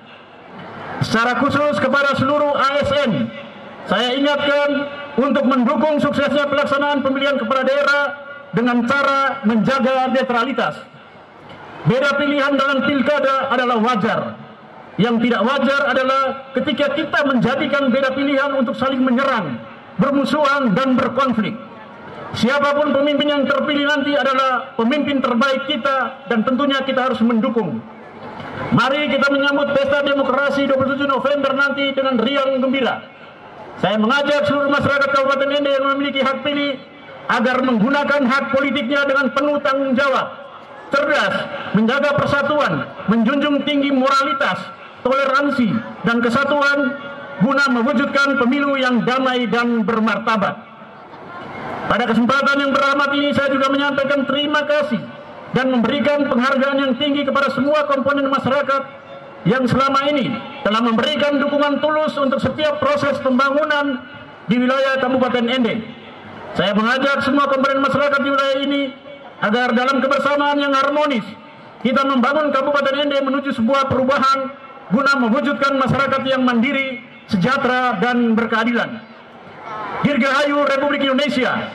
Secara khusus kepada seluruh ASN, saya ingatkan untuk mendukung suksesnya pelaksanaan pemilihan kepala daerah dengan cara menjaga netralitas. Beda pilihan dalam pilkada adalah wajar. Yang tidak wajar adalah ketika kita menjadikan beda pilihan untuk saling menyerang, bermusuhan dan berkonflik. Siapapun pemimpin yang terpilih nanti adalah pemimpin terbaik kita dan tentunya kita harus mendukung. Mari kita menyambut pesta demokrasi 27 November nanti dengan riang gembira. Saya mengajak seluruh masyarakat Kabupaten Ende yang memiliki hak pilih agar menggunakan hak politiknya dengan penuh tanggung jawab, cerdas, menjaga persatuan, menjunjung tinggi moralitas, toleransi, dan kesatuan guna mewujudkan pemilu yang damai dan bermartabat. Pada kesempatan yang berahmat ini saya juga menyampaikan terima kasih dan memberikan penghargaan yang tinggi kepada semua komponen masyarakat yang selama ini telah memberikan dukungan tulus untuk setiap proses pembangunan di wilayah Kabupaten Ende. Saya mengajak semua komponen masyarakat di wilayah ini agar dalam kebersamaan yang harmonis kita membangun Kabupaten Ende menuju sebuah perubahan guna mewujudkan masyarakat yang mandiri, sejahtera, dan berkeadilan. Dirgahayu Republik Indonesia,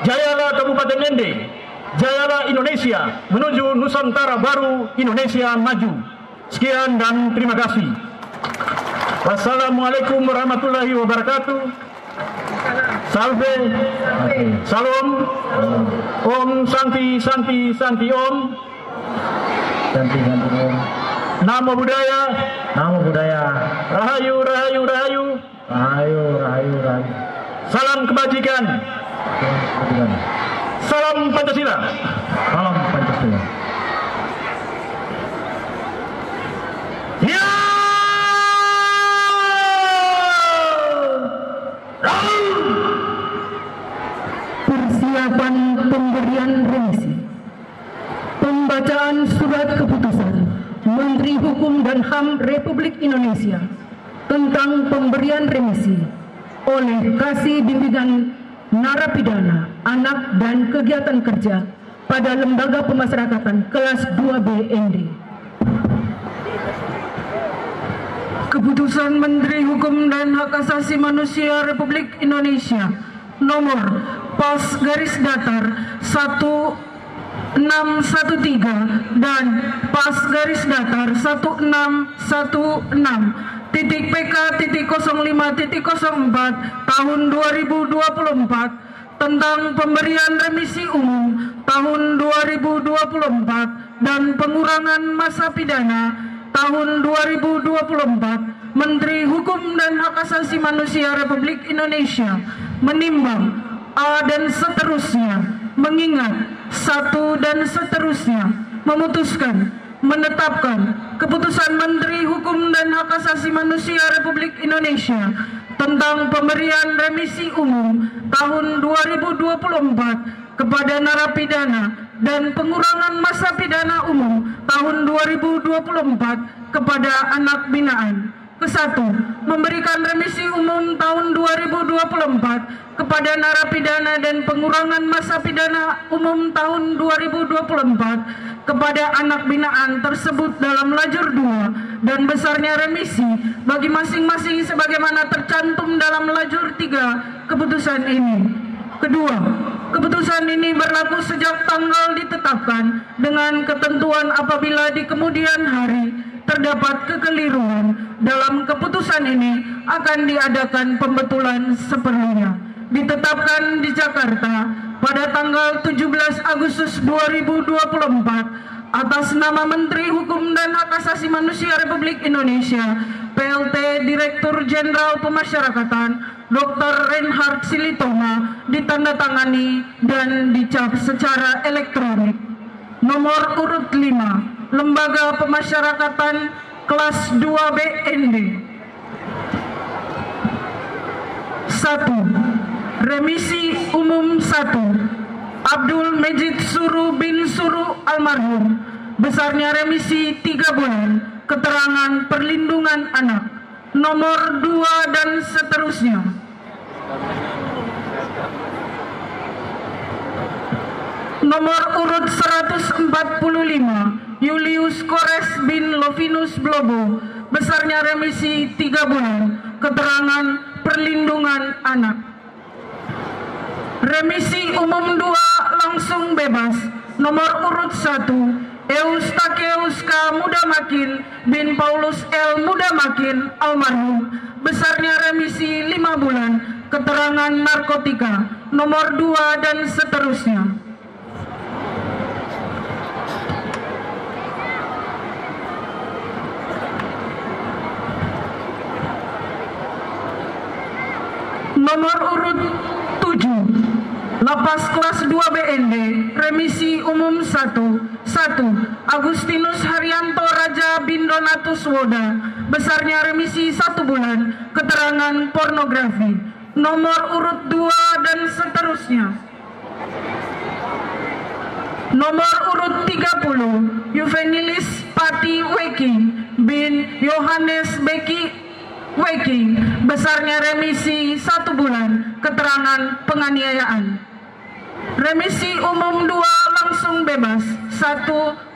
jayalah Kabupaten Ende, jayalah Indonesia menuju Nusantara baru, Indonesia maju. Sekian dan terima kasih. Wassalamualaikum warahmatullahi wabarakatuh. Salve, salam, Om Santi Santi Santi Om. Santi Santi Om. Namo Buddhaya, Namo Buddhaya. Rahayu Rahayu Rahayu. Rahayu Rahayu Rahayu. Salam kebajikan. Salam Pancasila. Salam Pancasila. Ya. Persiapan pemberian remisi. Pembacaan surat keputusan Menteri Hukum dan HAM Republik Indonesia tentang pemberian remisi oleh Kasih Bimbingan Narapidana Anak dan Kegiatan Kerja pada Lembaga Pemasyarakatan kelas 2B ND. Keputusan Menteri Hukum dan Hak Asasi Manusia Republik Indonesia nomor pos garis datar 1613 dan pas garis datar 1616.PK.05.04 tahun 2024 tentang pemberian remisi umum tahun 2024 dan pengurangan masa pidana tahun 2024. Menteri Hukum dan Hak Asasi Manusia Republik Indonesia menimbang A dan seterusnya, mengingat 1 dan seterusnya, memutuskan menetapkan keputusan Menteri Hukum dan Hak Asasi Manusia Republik Indonesia tentang pemberian remisi umum tahun 2024 kepada narapidana dan pengurangan masa pidana umum tahun 2024 kepada anak binaan. Kesatu, memberikan remisi umum tahun 2024 kepada narapidana dan pengurangan masa pidana umum tahun 2024 kepada anak binaan tersebut dalam lajur 2 dan besarnya remisi bagi masing-masing sebagaimana tercantum dalam lajur 3 keputusan ini. Kedua, keputusan ini berlaku sejak tanggal ditetapkan dengan ketentuan apabila di kemudian hari terdapat kekeliruan dalam keputusan ini akan diadakan pembetulan seperlunya. Ditetapkan di Jakarta pada tanggal 17 Agustus 2024 atas nama Menteri Hukum dan Hak Asasi Manusia Republik Indonesia, PLT Direktur Jenderal Pemasyarakatan Dr. Reinhard Silitoma, ditandatangani dan dicap secara elektronik. Nomor urut 5, Lembaga Pemasyarakatan kelas 2B ND. 1. Remisi umum 1. Abdul Mejid Suru bin Suru almarhum, besarnya remisi 3 bulan, keterangan perlindungan anak. Nomor 2 dan seterusnya. Nomor urut 145, Julius Kores bin Lovinus Blobo, besarnya remisi 3 bulan, keterangan perlindungan anak. Remisi umum 2 langsung bebas. Nomor urut 1, Eustakeus K. Mudamakin bin Paulus L. Mudamakin almarhum, besarnya remisi 5 bulan, keterangan narkotika. Nomor 2 dan seterusnya. Nomor urut 7, Lapas kelas 2 BND, remisi umum 1. Agustinus Haryanto Raja bin Donatus Woda, besarnya remisi 1 bulan, keterangan pornografi. Nomor urut 2 dan seterusnya. Nomor urut 30, Juvenilis Pati Weki bin Yohanes Beki Waking, besarnya remisi 1 bulan keterangan penganiayaan. Remisi umum 2 langsung bebas. 1.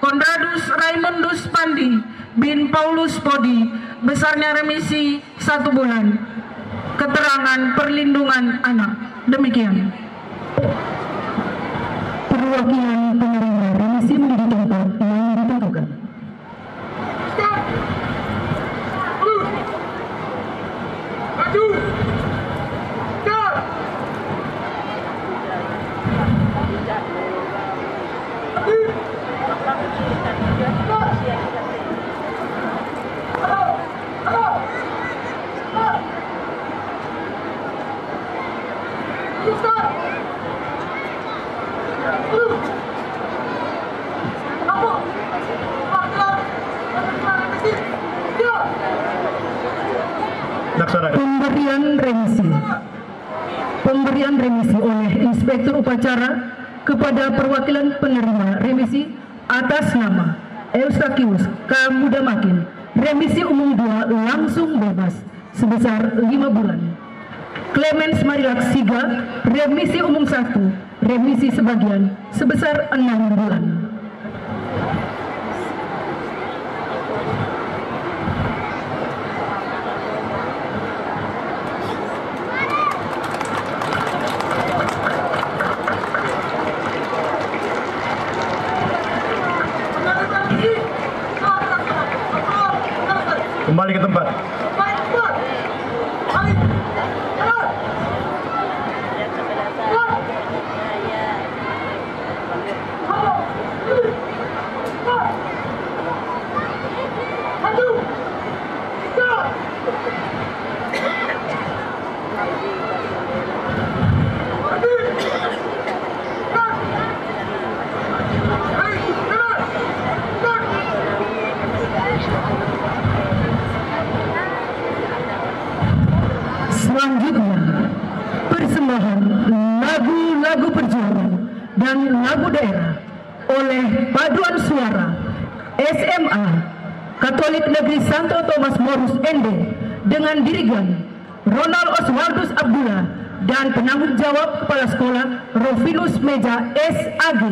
Kondradus Raimundus Pandi bin Paulus Podi, besarnya remisi 1 bulan keterangan perlindungan anak. Demikian. Perwakilan penerima remisi menjadi tempat yang ditentukan. Pemberian remisi oleh Inspektur Upacara kepada perwakilan penerima remisi atas nama Eustachius K. Mudamakin, remisi umum 2 langsung bebas sebesar 5 bulan. Clemens Marilak Siga, remisi umum 1, remisi sebagian sebesar 6 bulan. Kembali ke tempat. Selanjutnya, persembahan lagu-lagu perjuangan dan lagu daerah oleh Paduan Suara SMA Katolik Negeri Santo Thomas Morus ND dengan dirigen Ronald Oswaldus Abdullah dan penanggung jawab Kepala Sekolah Rovinus Meja SAG.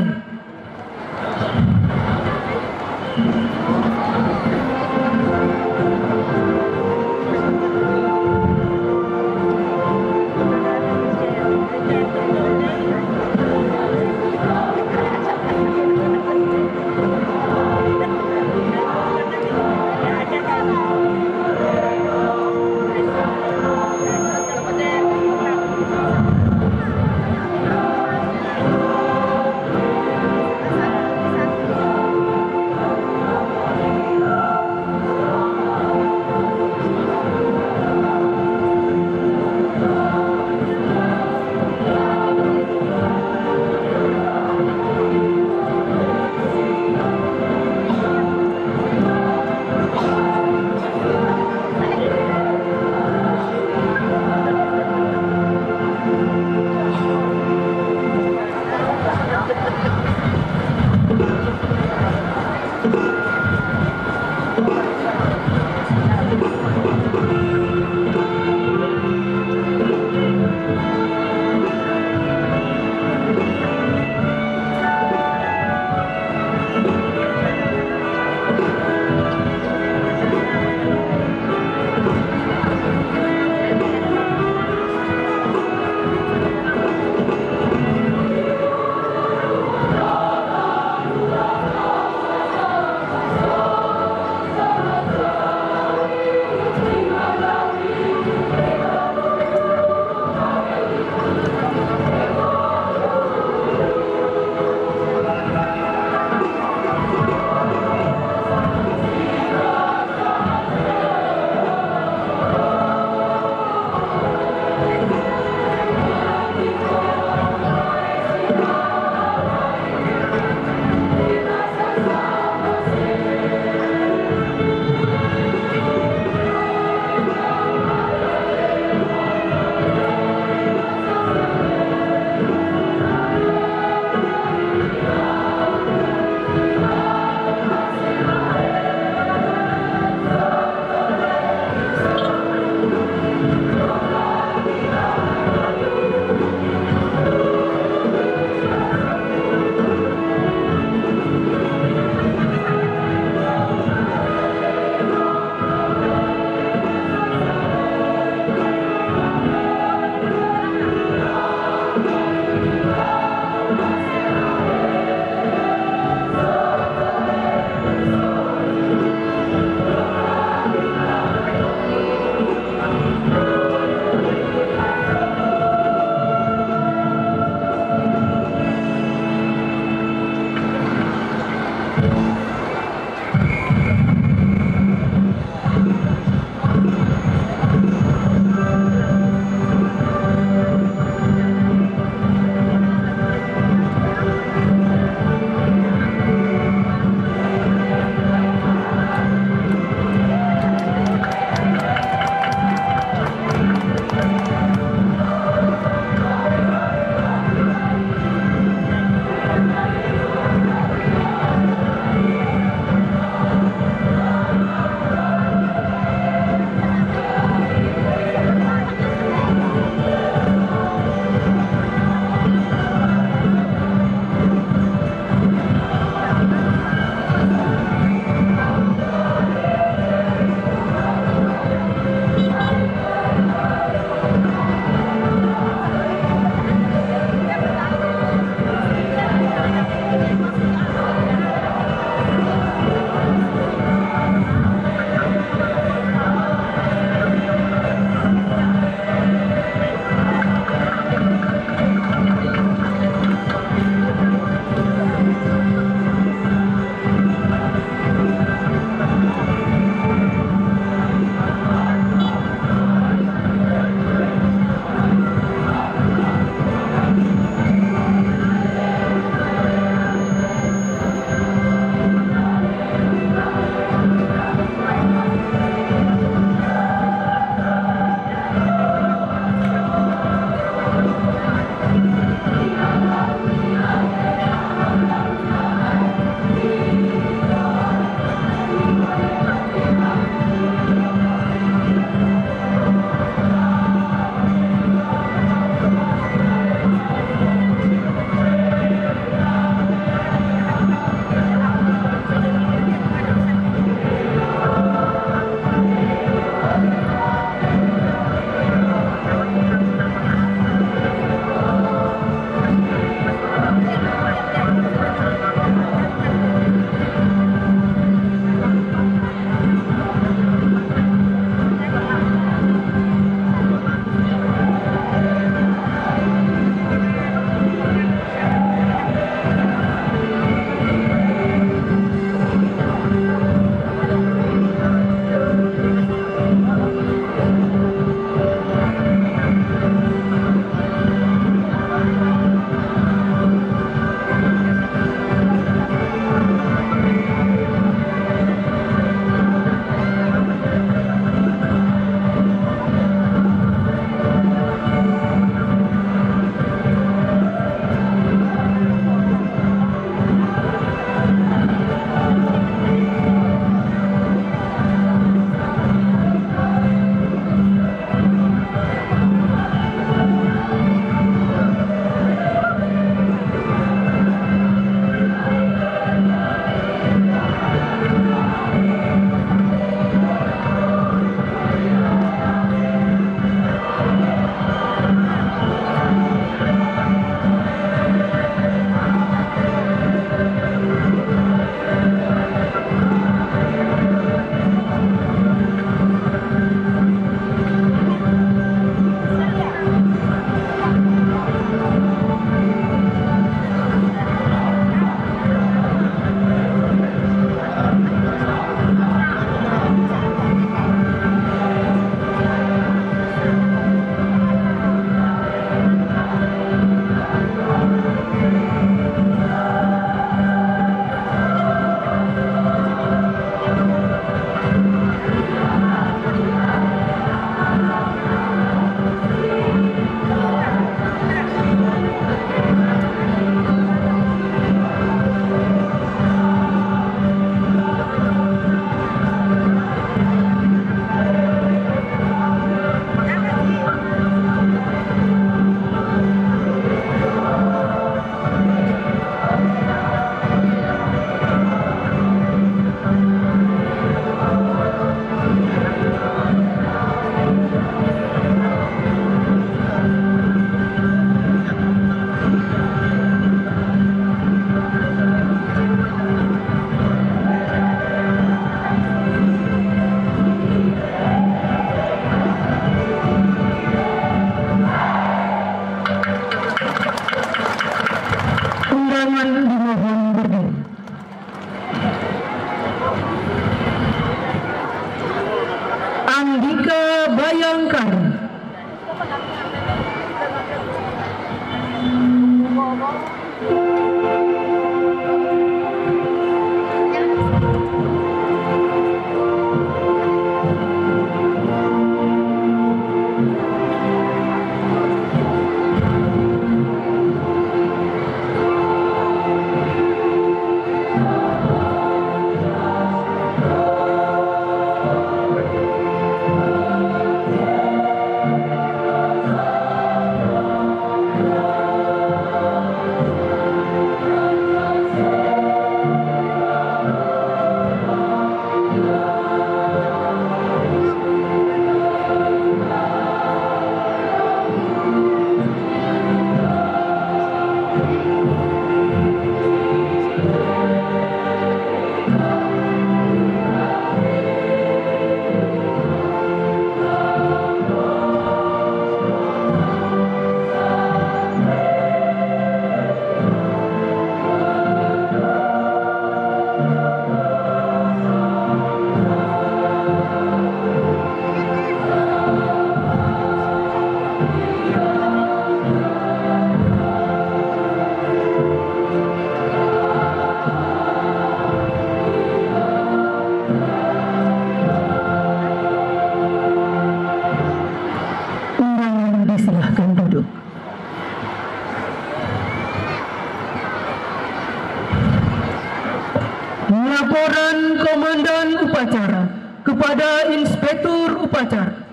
Komandan Upacara kepada Inspektur Upacara.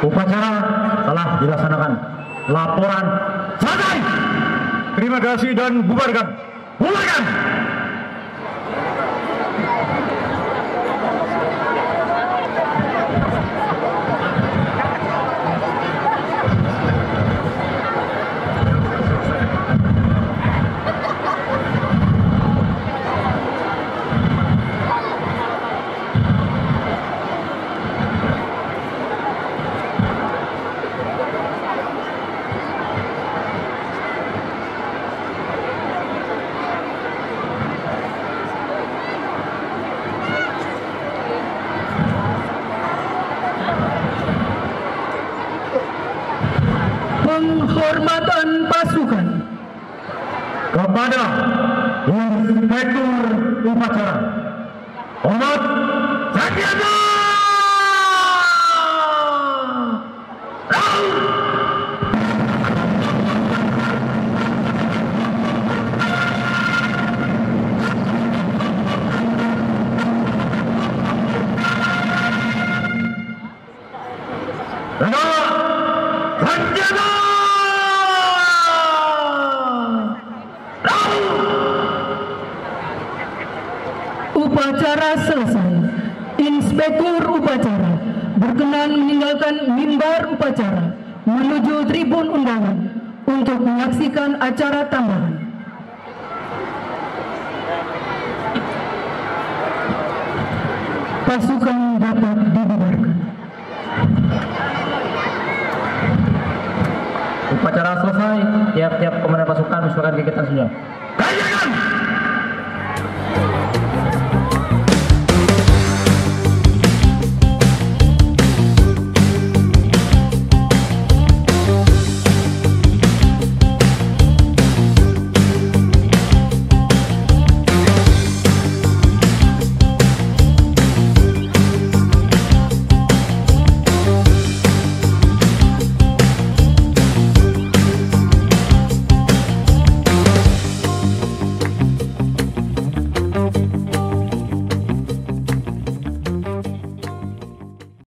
Upacara telah dilaksanakan. Laporan selesai. Terima kasih dan bubarkan. Bubarkan. Penghormatan pasukan kepada Inspektur Upacara. Hormat Santiago. Upacara selesai. Inspektur Upacara berkenan meninggalkan mimbar upacara menuju tribun undangan untuk menyaksikan acara tambahan. Pasukan dapat dibubarkan. Upacara selesai. Tiap-tiap komandan pasukan menyesuaikan kegiatan senyum. Kayakan!